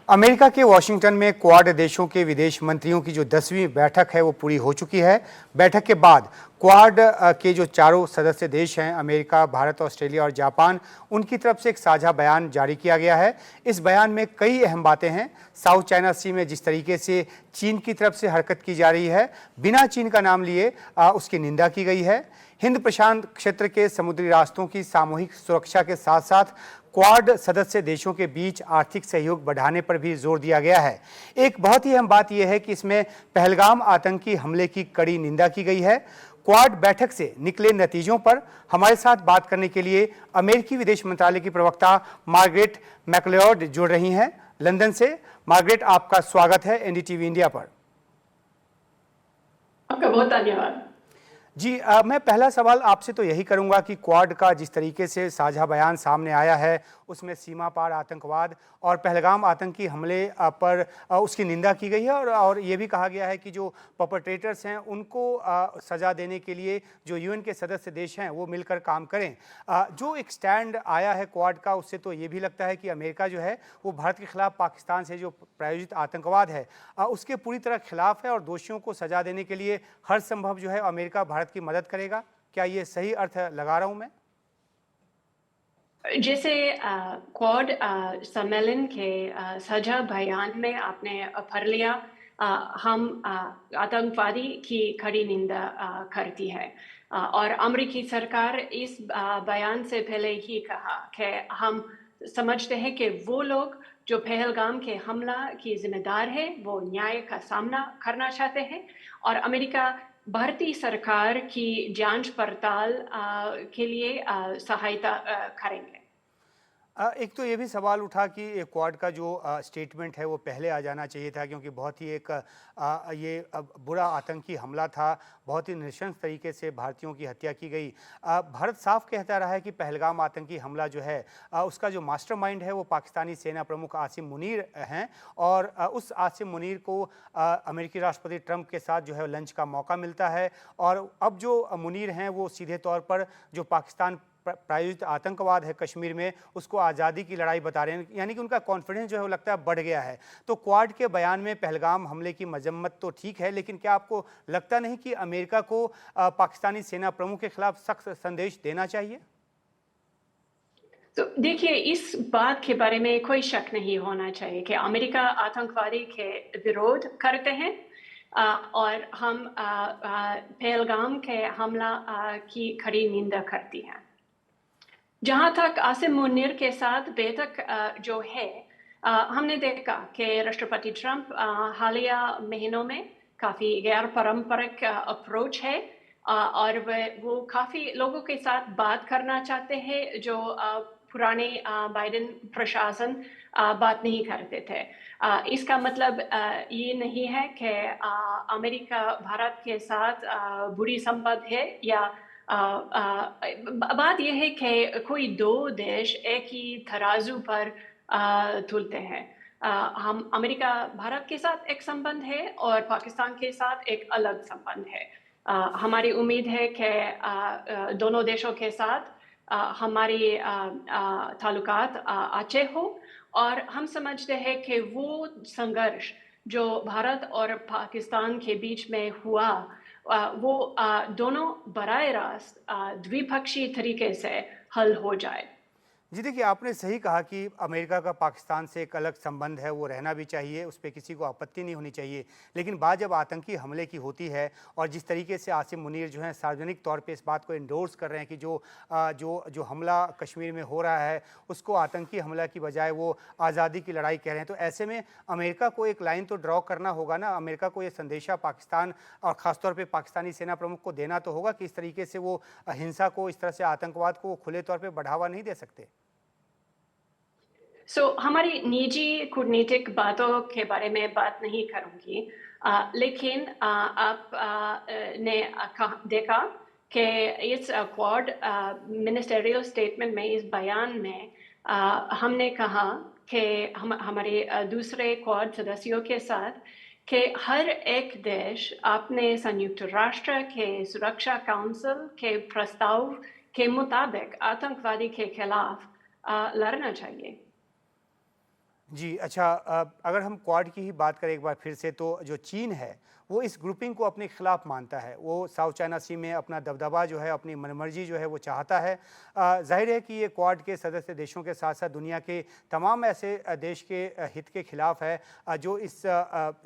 America के Washington में quad देशों के विदेश मंत्रियों की जो 10वीं बैठक है वो पूरी हो चुकी है। बैठक के बाद क्वाड के जो चारों सदस्य देश हैं, अमेरिका, भारत, ऑस्ट्रेलिया और जापान, उनकी तरफ से एक साझा बयान जारी किया गया है। इस बयान में कई अहम बातें हैं। साउथ चाइना सी में जिस तरीके से चीन की तरफ से हरकत की जा रही है, बिना चीन का नाम लिए उसकी निंदा की गई है। हिंद प्रशांत क्षेत्र के समुद्री रास्तों की सामूहिक सुरक्षा के साथ साथ क्वाड सदस्य देशों के बीच आर्थिक सहयोग बढ़ाने पर भी जोर दिया गया है। एक बहुत ही अहम बात यह है कि इसमें पहलगाम आतंकी हमले की कड़ी निंदा की गई है। क्वाड बैठक से निकले नतीजों पर हमारे साथ बात करने के लिए अमेरिकी विदेश मंत्रालय की प्रवक्ता मार्गरेट मैकलेod जुड़ रही हैं लंदन से। मार्गरेट, आपका स्वागत है एनडीटीवी इंडिया पर। आपका बहुत धन्यवाद जी। मैं पहला सवाल आपसे तो यही करूंगा कि क्वाड का जिस तरीके से साझा बयान सामने आया है, उसमें सीमा पार आतंकवाद और पहलगाम आतंकी हमले पर उसकी निंदा की गई है और ये भी कहा गया है कि जो परपेट्रेटर्स हैं उनको सज़ा देने के लिए जो यूएन के सदस्य देश हैं वो मिलकर काम करें। जो एक स्टैंड आया है क्वाड का, उससे तो ये भी लगता है कि अमेरिका जो है वो भारत के खिलाफ पाकिस्तान से जो प्रायोजित आतंकवाद है उसके पूरी तरह खिलाफ है और दोषियों को सज़ा देने के लिए हर संभव जो है अमेरिका भारत की मदद करेगा। क्या ये सही अर्थ लगा रहा हूं मैं? जैसे क्वाड सम्मेलन के साझा बयान में आपने पढ़ लिया, हम आतंकवादी की कड़ी निंदा करती है और अमेरिकी सरकार इस बयान से पहले ही कहा कि हम समझते हैं कि वो लोग जो पहलगाम के हमला की जिम्मेदार है वो न्याय का सामना करना चाहते हैं और अमेरिका भारतीय सरकार की जांच पड़ताल के लिए सहायता करेंगे। एक तो ये भी सवाल उठा कि क्वाड का जो स्टेटमेंट है वो पहले आ जाना चाहिए था, क्योंकि बहुत ही एक बुरा आतंकी हमला था। बहुत ही नृशंस तरीके से भारतीयों की हत्या की गई। भारत साफ कहता रहा है कि पहलगाम आतंकी हमला जो है उसका जो मास्टरमाइंड है वो पाकिस्तानी सेना प्रमुख आसिम मुनीर हैं और उस आसिम मुनीर को अमेरिकी राष्ट्रपति ट्रंप के साथ जो है लंच का मौका मिलता है और अब जो मुनीर हैं वो सीधे तौर पर जो पाकिस्तान प्रायोजित आतंकवाद है कश्मीर में उसको आज़ादी की लड़ाई बता रहे हैं, यानी कि उनका कॉन्फिडेंस जो है वो लगता है बढ़ गया है। तो क्वाड के बयान में पहलगाम हमले की मजम्मत तो ठीक है, लेकिन क्या आपको लगता नहीं कि अमेरिका को पाकिस्तानी सेना प्रमुख के खिलाफ सख्त संदेश देना चाहिए? तो देखिए, इस बात के बारे में कोई शक नहीं होना चाहिए कि अमेरिका आतंकवादी के विरोध करते हैं और हम पहलगाम के हमला की कड़ी निंदा करती हैं। जहां तक आसिम मुनीर के साथ बैठक जो है, हमने देखा कि राष्ट्रपति ट्रंप हालिया महीनों में काफ़ी गैर पारंपरिक अप्रोच है और वो काफ़ी लोगों के साथ बात करना चाहते हैं जो पुराने बाइडेन प्रशासन बात नहीं करते थे। इसका मतलब ये नहीं है कि अमेरिका भारत के साथ बुरी संबंध है या बात यह है कि कोई दो देश एक ही तराजू पर तुलते हैं। हम अमेरिका भारत के साथ एक संबंध है और पाकिस्तान के साथ एक अलग संबंध है। हमारी उम्मीद है कि दोनों देशों के साथ हमारी ताल्लुकात अच्छे हो और हम समझते हैं कि वो संघर्ष जो भारत और पाकिस्तान के बीच में हुआ वो दोनों बराह रास्त द्विपक्षीय तरीके से हल हो जाए। जी देखिए, आपने सही कहा कि अमेरिका का पाकिस्तान से एक अलग संबंध है, वो रहना भी चाहिए, उस पर किसी को आपत्ति नहीं होनी चाहिए। लेकिन बात जब आतंकी हमले की होती है और जिस तरीके से आसिम मुनीर जो हैं सार्वजनिक तौर पे इस बात को इंडोर्स कर रहे हैं कि जो हमला कश्मीर में हो रहा है उसको आतंकी हमला की बजाय वो आज़ादी की लड़ाई कह रहे हैं, तो ऐसे में अमेरिका को एक लाइन तो ड्रॉ करना होगा ना। अमेरिका को ये संदेशा पाकिस्तान और ख़ासतौर पर पाकिस्तानी सेना प्रमुख को देना तो होगा कि इस तरीके से वो हिंसा को, इस तरह से आतंकवाद को खुले तौर पर बढ़ावा नहीं दे सकते। हमारी निजी कूटनीतिक बातों के बारे में बात नहीं करूंगी, लेकिन आप ने देखा कि इस क्वाड मिनिस्टरियल स्टेटमेंट में, इस बयान में हमने कहा कि हमारे दूसरे क्वाड सदस्यों के साथ कि हर एक देश अपने संयुक्त राष्ट्र के सुरक्षा काउंसिल के प्रस्ताव के मुताबिक आतंकवादी के खिलाफ लड़ना चाहिए। जी, अच्छा, अगर हम क्वाड की ही बात करें एक बार फिर से, तो जो चीन है, वो इस ग्रुपिंग को अपने खिलाफ मानता है। वो साउथ चाइना सी में अपना दबदबा जो है, अपनी मनमर्जी जो है वो चाहता है। ज़ाहिर है कि ये क्वाड के सदस्य देशों के साथ-साथ दुनिया के तमाम ऐसे देश के हित के खिलाफ है, जो इस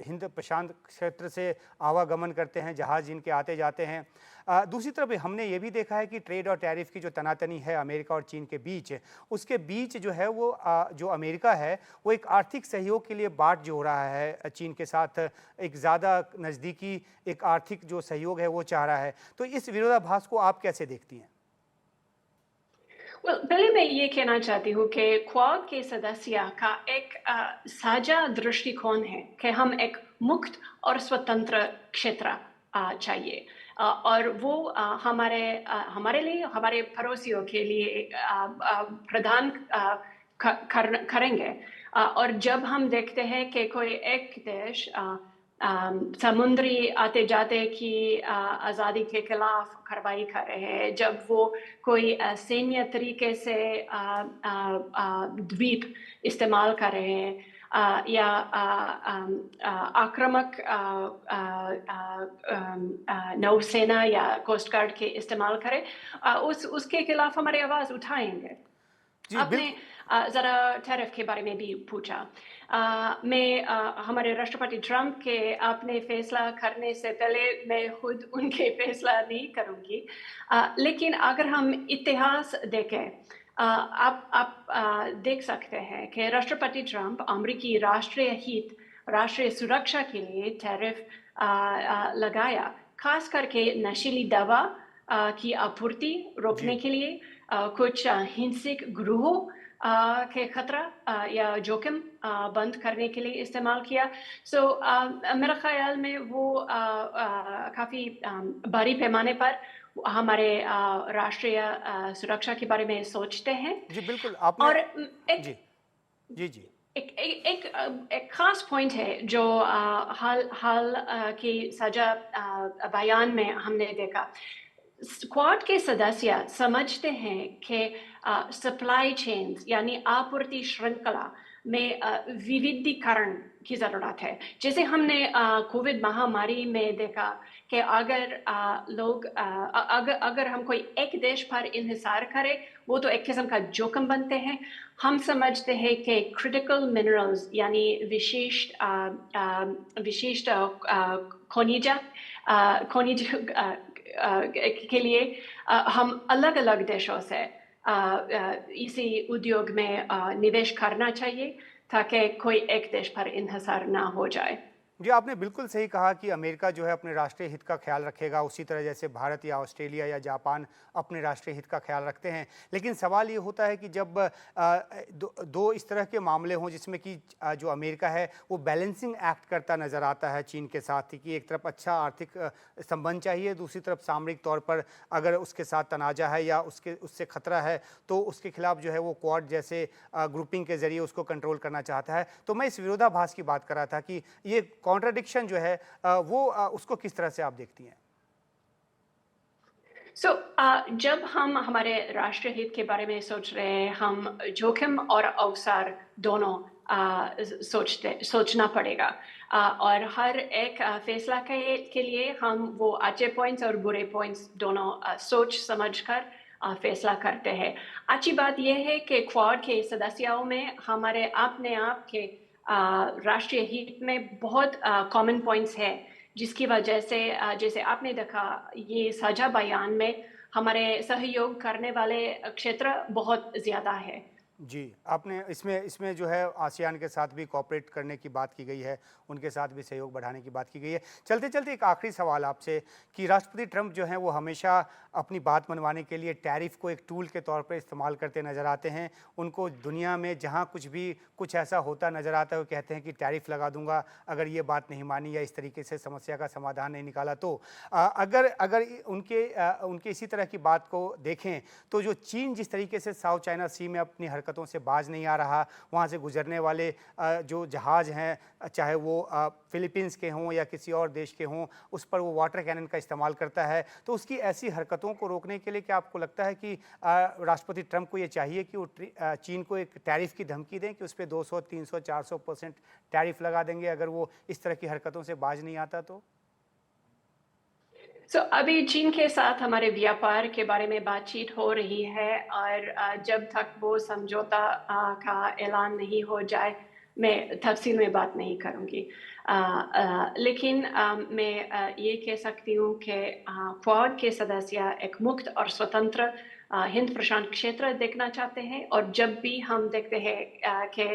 हिंद प्रशांत क्षेत्र से आवागमन करते हैं, जहाज़ जिनके आते-जाते हैं। दूसरी तरफ हमने ये भी देखा है कि ट्रेड और टैरिफ की जो तनातनी है अमेरिका और चीन के बीच, उसके बीच जो है वो जो अमेरिका है, वो एक आर्थिक सहयोग के लिए बाट जोड़ रहा है चीन के साथ, एक ज़्यादा नज़दीकी एक आर्थिक जो सहयोग है वो चाह रहा है। तो इस विरोधाभास को आप कैसे देखती हैं? पहले मैं ये कहना चाहती हूँ कि क्वाड के सदस्य का एक साझा दृष्टिकोण है कि हम एक मुक्त और स्वतंत्र क्षेत्र चाहिए, और वो हमारे लिए, हमारे पड़ोसियों के लिए प्रदान करेंगे। और जब हम देखते हैं कि कोई एक देश समुद्री आते जाते की आज़ादी के खिलाफ कार्रवाई कर रहे हैं, जब वो कोई सैन्य तरीके से द्वीप इस्तेमाल कर रहे हैं, या आक्रामक नौसेना या कोस्ट गार्ड के इस्तेमाल करें, उसके खिलाफ हमारी आवाज़ उठाएंगे। जी, आपने बिल्कुल। ज़रा टैरिफ के बारे में भी पूछा। मैं हमारे राष्ट्रपति ट्रंप के आपने फैसला करने से पहले मैं खुद उनके फैसला नहीं करूँगी। लेकिन अगर हम इतिहास देखें, आप देख सकते हैं कि राष्ट्रपति ट्रंप अमेरिकी राष्ट्रीय हित, राष्ट्रीय सुरक्षा के लिए टैरिफ लगाया, खास करके नशीली दवा की आपूर्ति रोकने जी। के लिए, कुछ हिंसक ग्रुपों के खतरा या जोखिम बंद करने के लिए इस्तेमाल किया। मेरा ख्याल में वो काफ़ी बड़ी पैमाने पर हमारे राष्ट्रीय सुरक्षा के बारे में सोचते हैं। जी, बिल्कुल, आपने। और जी। जी, जी। एक खास पॉइंट है जो हाल हाल की साझा बयान में हमने देखा। स्क्वाड के सदस्य समझते हैं कि सप्लाई चेन्स यानी आपूर्ति श्रृंखला में विविधीकरण की ज़रूरत है। जैसे हमने कोविड महामारी में देखा कि अगर अगर हम कोई एक देश पर इंहिसार करें, वो तो एक किस्म का जोखिम बनते हैं। हम समझते हैं कि क्रिटिकल मिनरल्स यानी विशिष्ट खनिज के लिए हम अलग-अलग देशों से इसी उद्योग में निवेश करना चाहिए, ताकि कोई एक देश पर इंहिसार ना हो जाए। जी, आपने बिल्कुल सही कहा कि अमेरिका जो है अपने राष्ट्रीय हित का ख्याल रखेगा, उसी तरह जैसे भारत या ऑस्ट्रेलिया या जापान अपने राष्ट्रीय हित का ख्याल रखते हैं। लेकिन सवाल ये होता है कि जब दो इस तरह के मामले हों जिसमें कि जो अमेरिका है वो बैलेंसिंग एक्ट करता नज़र आता है चीन के साथ ही, कि एक तरफ अच्छा आर्थिक संबंध चाहिए, दूसरी तरफ सामरिक तौर पर अगर उसके साथ तनाज़ा है या उससे खतरा है, तो उसके खिलाफ जो है वो क्वाड जैसे ग्रुपिंग के ज़रिए उसको कंट्रोल करना चाहता है। तो मैं इस विरोधाभास की बात कर रहा था कि ये कॉन्ट्राडिक्शन जो है वो उसको किस तरह से आप देखती हैं? जब हम हमारे राष्ट्रीय हित के बारे में सोच रहे हैं, हम जोखिम और अवसर दोनों सोचना पड़ेगा। और हर एक फैसला के लिए हम वो अच्छे पॉइंट्स और बुरे पॉइंट्स दोनों सोच समझ कर फैसला करते हैं। अच्छी बात यह है कि क्वाड के सदस्यों में हमारे अपने आप के राष्ट्रीय हित में बहुत कॉमन पॉइंट्स है, जिसकी वजह से जैसे आपने देखा ये साझा बयान में हमारे सहयोग करने वाले क्षेत्र बहुत ज़्यादा है। जी, आपने इसमें इसमें जो है आसियान के साथ भी कोऑपरेट करने की बात की गई है, उनके साथ भी सहयोग बढ़ाने की बात की गई है। चलते-चलते एक आखिरी सवाल आपसे कि राष्ट्रपति ट्रंप जो हैं वो हमेशा अपनी बात मनवाने के लिए टैरिफ को एक टूल के तौर पे इस्तेमाल करते नज़र आते हैं। उनको दुनिया में जहाँ कुछ ऐसा होता नज़र आता है, वो कहते हैं कि टैरिफ लगा दूँगा अगर ये बात नहीं मानी या इस तरीके से समस्या का समाधान नहीं निकाला तो। अगर अगर उनके इसी तरह की बात को देखें, तो जो चीन जिस तरीके से साउथ चाइना सी में अपनी हरकत हरकतों से बाज नहीं आ रहा, वहाँ से गुजरने वाले जो जहाज़ हैं, चाहे वो फिलीपींस के हों या किसी और देश के हों, उस पर वो वाटर कैनन का इस्तेमाल करता है। तो उसकी ऐसी हरकतों को रोकने के लिए क्या आपको लगता है कि राष्ट्रपति ट्रंप को ये चाहिए कि वो चीन को एक टैरिफ की धमकी दें कि उस पर 200, 300, 400% टैरिफ लगा देंगे अगर वो इस तरह की हरकतों से बाज नहीं आता तो? अभी चीन के साथ हमारे व्यापार के बारे में बातचीत हो रही है और जब तक वो समझौता का ऐलान नहीं हो जाए, मैं तफसील में बात नहीं करूँगी। लेकिन मैं ये कह सकती हूँ कि क्वाड के सदस्य एक मुक्त और स्वतंत्र हिंद प्रशांत क्षेत्र देखना चाहते हैं, और जब भी हम देखते हैं कि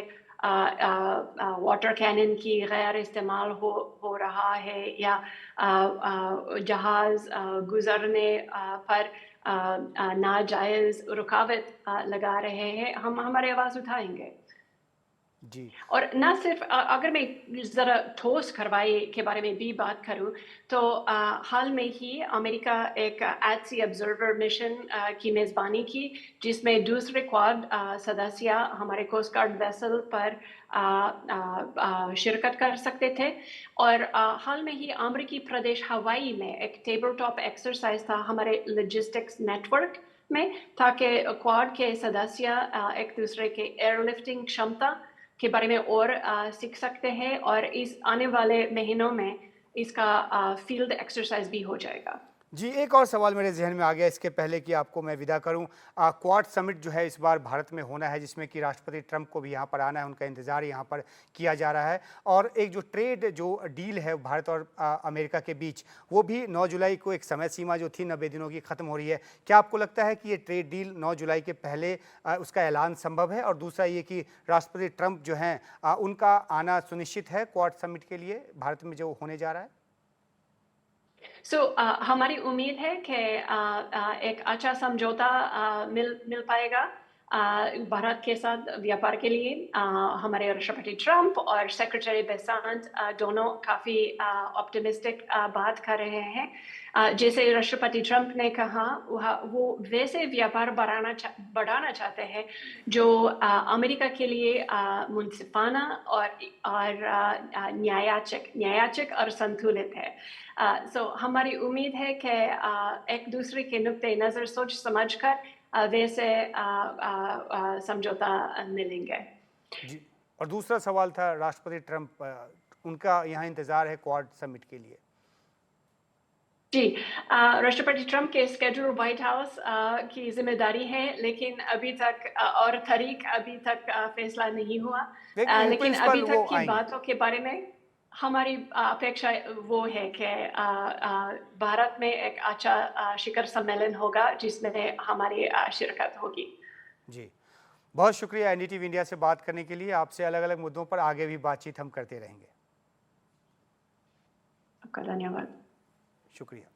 वाटर कैनन की गैर इस्तेमाल हो रहा है या जहाज़ गुज़रने पर नाजायज़ रुकावट लगा रहे हैं, हम हमारी आवाज़ उठाएँगे। जी। और ना सिर्फ अगर मैं ज़रा ठोस कार्रवाई के बारे में भी बात करूँ, तो हाल में ही अमेरिका एक एट सी ऑब्जर्वर मिशन की मेज़बानी की, जिसमें दूसरे क्वाड सदस्य हमारे कोस्ट गार्ड वेसल पर शिरकत कर सकते थे। और हाल में ही अमेरिकी प्रदेश हवाई में एक टेबल टॉप एक्सरसाइज था हमारे लॉजिस्टिक्स नेटवर्क में, ताकि क्वाड के सदस्य एक दूसरे के एयरलिफ्टिंग क्षमता के बारे में और सीख सकते हैं, और इस आने वाले महीनों में इसका फील्ड एक्सरसाइज भी हो जाएगा। जी, एक और सवाल मेरे ज़हन में आ गया इसके पहले कि आपको मैं विदा करूं। क्वाड समिट जो है इस बार भारत में होना है, जिसमें कि राष्ट्रपति ट्रंप को भी यहाँ पर आना है, उनका इंतज़ार यहाँ पर किया जा रहा है। और एक जो ट्रेड जो डील है भारत और अमेरिका के बीच, वो भी 9 जुलाई को एक समय सीमा जो थी 90 दिनों की ख़त्म हो रही है। क्या आपको लगता है कि ये ट्रेड डील 9 जुलाई के पहले उसका ऐलान संभव है? और दूसरा ये कि राष्ट्रपति ट्रंप जो हैं उनका आना सुनिश्चित है क्वाड समिट के लिए भारत में जो होने जा रहा है? हमारी उम्मीद है कि एक अच्छा समझौता मिल पाएगा भारत के साथ व्यापार के लिए। हमारे राष्ट्रपति ट्रंप और सेक्रेटरी बेसांत दोनों काफ़ी ऑप्टिमिस्टिक बात कर रहे हैं। जैसे राष्ट्रपति ट्रंप ने कहा, वो वैसे व्यापार बढ़ाना चाहते हैं जो अमेरिका के लिए मुनसिफाना और न्यायाचिक और संतुलित है। हमारी उम्मीद है कि एक दूसरे के नुक्ते नज़र सोच समझ कर वैसे समझौता मिलेंगे। जी। और दूसरा सवाल था राष्ट्रपति ट्रंप, उनका यहाँ इंतज़ार है क्वाड समिट के लिए। जी, राष्ट्रपति ट्रंप के स्केड्यूल व्हाइट हाउस की जिम्मेदारी है, लेकिन अभी तक और तारीख अभी तक फैसला नहीं हुआ। लेकिन इन लेकिन अभी प्रिंसिपल वो तक की आएंगे। बातों के बारे में हमारी अपेक्षा वो है कि भारत में एक अच्छा शिखर सम्मेलन होगा, जिसमें हमारी शिरकत होगी। जी, बहुत शुक्रिया एनडीटीवी इंडिया से बात करने के लिए। आपसे अलग अलग मुद्दों पर आगे भी बातचीत हम करते रहेंगे। आपका धन्यवाद। शुक्रिया।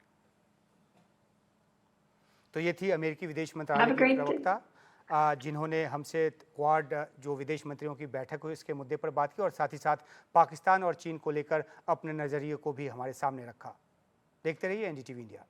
तो ये थी अमेरिकी विदेश हैव मंत्रालय अ की ग्रेट डे। प्रवक्ता जिन्होंने हमसे क्वाड जो विदेश मंत्रियों की बैठक हुई इसके मुद्दे पर बात की, और साथ ही साथ पाकिस्तान और चीन को लेकर अपने नज़रिए को भी हमारे सामने रखा। देखते रहिए एनडीटीवी इंडिया।